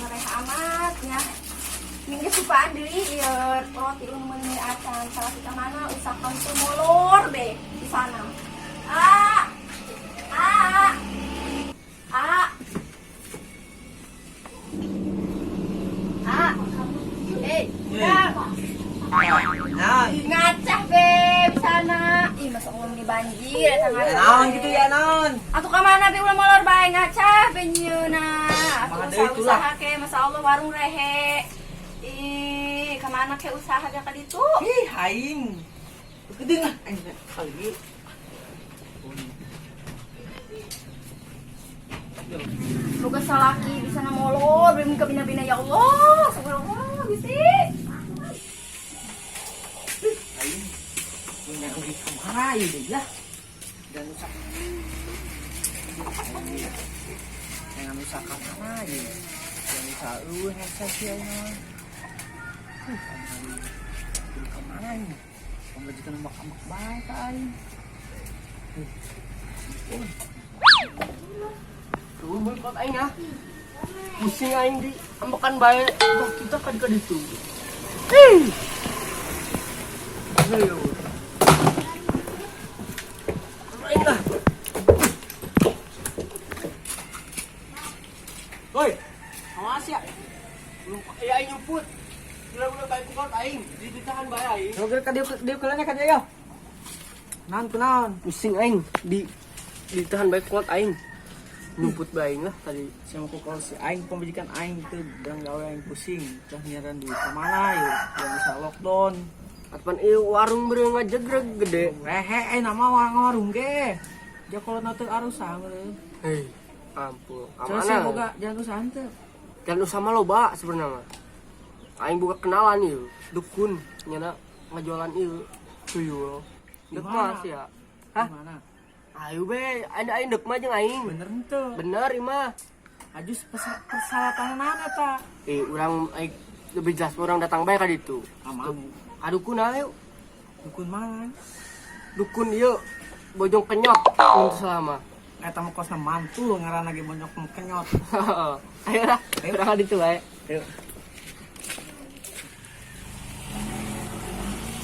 mereka amatnya. Minggu supaan diri ya roti umumnya acan salah kita mana usahakan tuh molor deh di sana. Ah, ah, ah, ah, ngacah beb sana. Ih masa umum di banjir datang Naon gitu ya naon. Atuh ka mana teh ulah molor bae ngacah benyeuna. Maka Atuh deui itulah. usaha ke masa Allah warung rehe. Ih, kemana ke usaha dia ka ditu? Ih, aing. Gede lah aing kali. Boga salaki bisa na molor belum ka bina-bina ya Allah. Subhanallah bisi. Aing punya udah kemana ya deh lah. Dan usak. Jangan usak kemana ya. Jangan usak headset ya naon. Kemana ini? Kamu juga nembak-nembak baik aing. Tuh, boykot aing ya. Pusing aing di ambekan bae. Wah, kita kan ke ditu. Ayo. Aing lah. Woi, awas ya. Belum aing nyuput. Gila-gila baik kuat aing, ditahan bae aing. Oke, ka dia kelanya ka dia yo. Naon kunaon? Pusing aing ditahan baik kuat aing. Nyumput bae aing lah tadi sama ku kalau si aing pembidikan aing teh dan gawe aing pusing. Tah nyaran duit ka mana yeuh? Yang bisa lockdown. Atapan ieu warung beureung ngajegreg gede. Rehe nama warung ge. Ja kalau na teu arusan beureung. Hei, ampun. Amana boga jangan usaha teu. Jangan usaha mah loba sebenarnya. Aing buka kenalan ieu, dukun nyana ngajualan ieu tuyul. Dek mah sia. Hah? Mana? Ayo be, aing dek mah jeung aing. Bener henteu? Bener ieu mah. Ajus persalatan naon eta? Urang aing lebih jelas orang datang bae ka ditu. Aman. Adukun ayo. Dukun mana? Dukun ieu bojong kenyot untuk selama. Eta mah kosna mantul ngaranna ge bojong kenyot. Ayo lah, urang ka ditu bae. Ayo.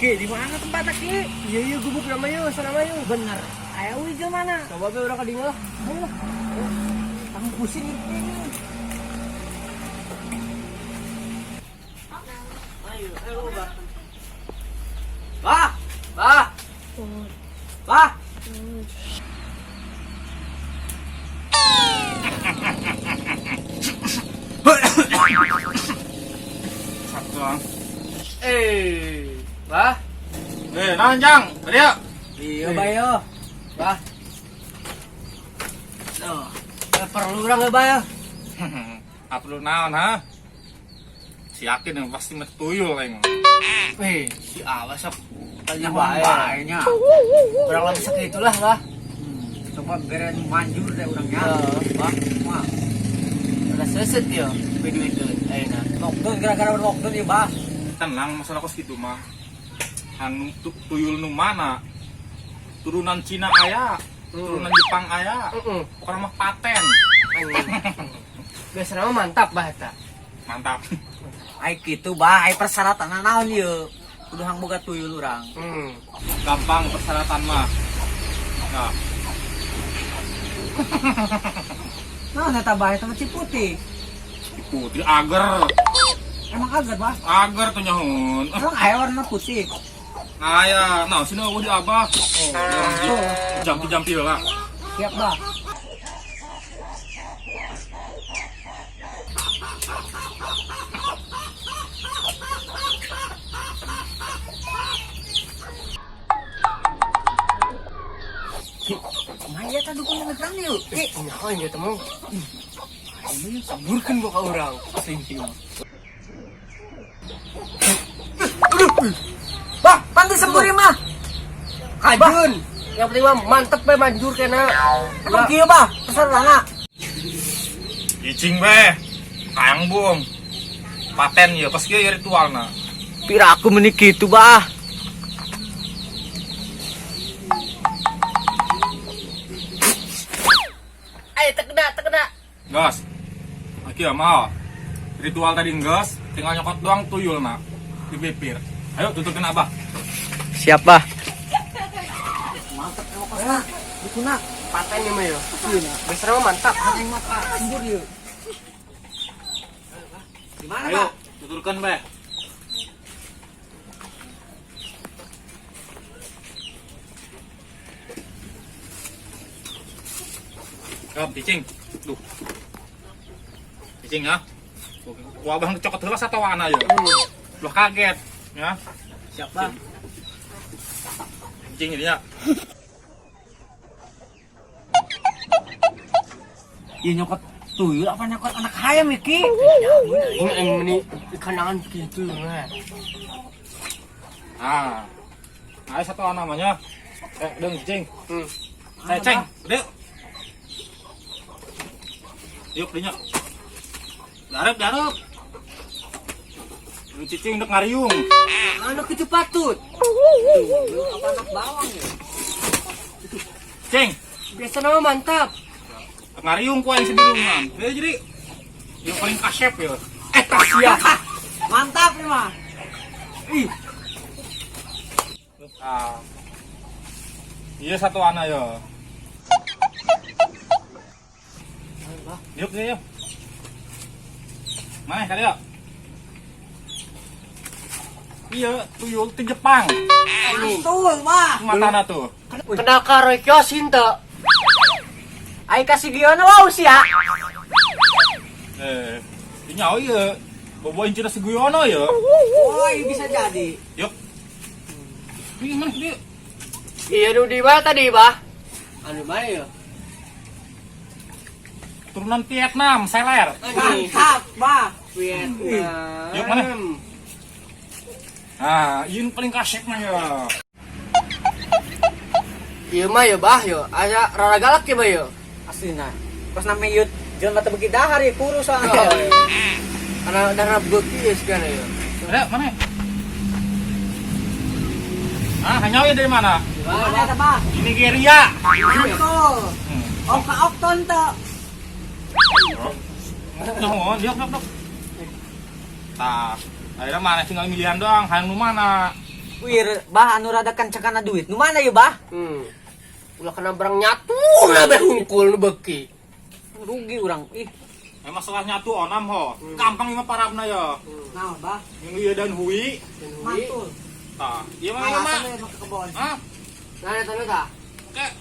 Ki, di mana tempatnya Ki? Iya gubuk nama yuk, sana mah yuk. Bener. Ayo wih mana? Coba be urang ka dieu lah. Ayo. Kamu pusing ini. Ayo Bah. Bah. Bah. Bah. Satu. Bah. Naon Jang? Barieu. Iya, Bah yo. Bah. Tuh, perlu urang ge Bah yo. Perlu naon ha? Si yakin yang pasti mah tuyul aing. Si awas sok tanya bae. Kurang lebih sakitulah, Bah. Coba beren manjur deh urangnya. Bah, mah. Udah seset yo, video itu. Ayeuna. Lockdown gara-gara lockdown ya, Bah. Tenang masalah kos gitu mah. Anu tuyul nu mana? Turunan Cina aya, turunan Jepang aya. Pokoknya mah paten. Biasanya mah mantap Bah eta. Mantap. Ai kitu Bah, ai persyaratan naon ieu? Kudu hang boga tuyul urang. Gampang persyaratan mah. Nah, Naon eta Bah eta mah Ciputi. putih ager. Emang agar Bah? Ager tuh nyahun. Emang aya warna putih. Aya, nah sini aku di Abah. Jampi-jampi lah. Siap Bah. Maya tadi dukun ngetrang yuk. Nyahoin ya teman. Ini saburkan gua ke orang. Sini. Bah, panti semburi mah. Kajun. Yang penting mah mantep be manjur kena. Emang kieu Bah, pesan lana. Icing be. Kayang bung. Paten ya pas kieu ritualna. Pira aku meuni kitu Bah. Ayo tekena. Gas. Aki mah. Ritual tadi enggas, tinggal nyokot doang tuyul nak di bibir. Ayo tutupin abah. Siap, Bah. Mantap emang kos nak. Itu nak. Paten nih mah yo. Iya nak. Besar mah mantap. Yang mata sembur yuk. Gimana, Ayo Bah? tutulkan Bah. Kom, cicing. Duh. Cicing ya. Wah, bang cokot heula satawana ya. Loh kaget ya. Siap, Bah. Cicing ini ya. Iya nyokot tuyul apa nyokot anak ayam ya, Ki? Ini kandangan gitu nah. Ah. Ayo satu namanya. Deng cicing. Saya ceng. Dek. Yuk dinya. Darep. Ini cicing dek ngariung. Anak itu patut. Apa anak bawang ya? Cing, Biasa nama mantap. dek ngariung ku yang sebelumnya. Jadi yang paling kasep ya. Iya. Mantap ya mah. Ih, Ah. Iya satu anak ya. Yuk nih yuk. Mana kali ya? Iya, tuyul di Jepang. betul mah. Matana tuh. Kena karoy kiosin tuh. Ai kasih giono wow sih ya. Ini nyawa ya. Bawain cerita seguyono ya. Woi, bisa jadi. Yuk. Ini mana dia? Iya du di mana tadi, Bah? Anu mana ya? Turunan Vietnam, seler. Mantap, Bah. Vietnam. Yuk, mana? Ah, ini paling kasep mah ya. Iya mah ya, Bah, yo. Aya rara galak ya, Bah, yo. Aslina. Pas nama yut, jangan mata beki dahar ya, kurus soalnya. Karena darah beki ya sekarang ya. Ada mana? Ah, hanya ya dari mana? Mana ada, Bah? Di Nigeria. Betul. Oka okton tuh. Nuhun, yuk. Tah, akhirnya mana tinggal milihan doang, hayang nu mana? Wir, bah anu rada kencengana duit. Nu mana ya, bah? Ulah kena barang nyatu lah beh hungkul nu beki. Rugi urang. Ih, Masalah nyatu onam ho. Gampang lima parabna ya. naon, bah? Yang iya dan hui. Mantul. Tah, iya mah Alasan we ke kebon. Ah, Nah, tanya ta. kayak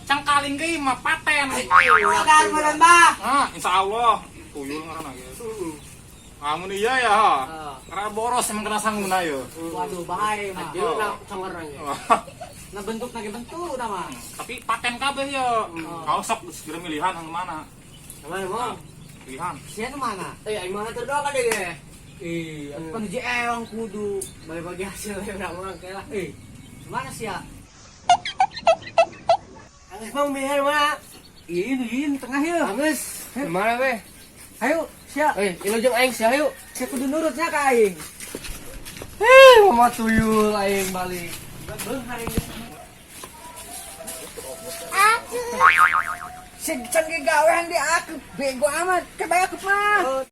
cangkaling ge mah paten. Sadar meureun, bah. Ah, insyaallah tuyul ngaranna ge. Amun iya ya. Karena boros emang kena sangguna ya. Waduh, bahaya mah. Dia nak sangarang ya. Nah bentuk lagi bentuk dah mah. Tapi paten kabeh ya. Kalau sok segera milihan yang mana? Mana mau? Pilihan. Sia nu mana? Aing mana terdoa ka deh. Ih, kan je ewang kudu. Balik bagi hasil ya urang mah kayak. Mana sia? Angis mau mihar mana? Iin tengah ya. Angis. Mana beh? Ayo, sia. Ilojeng aing sia yuk. Sia kudu nurutnya ka aing. Mama tuyul aing balik. Beung hari ini. Sia canggih gawean di aku. Bego amat. Kabaya aku mah.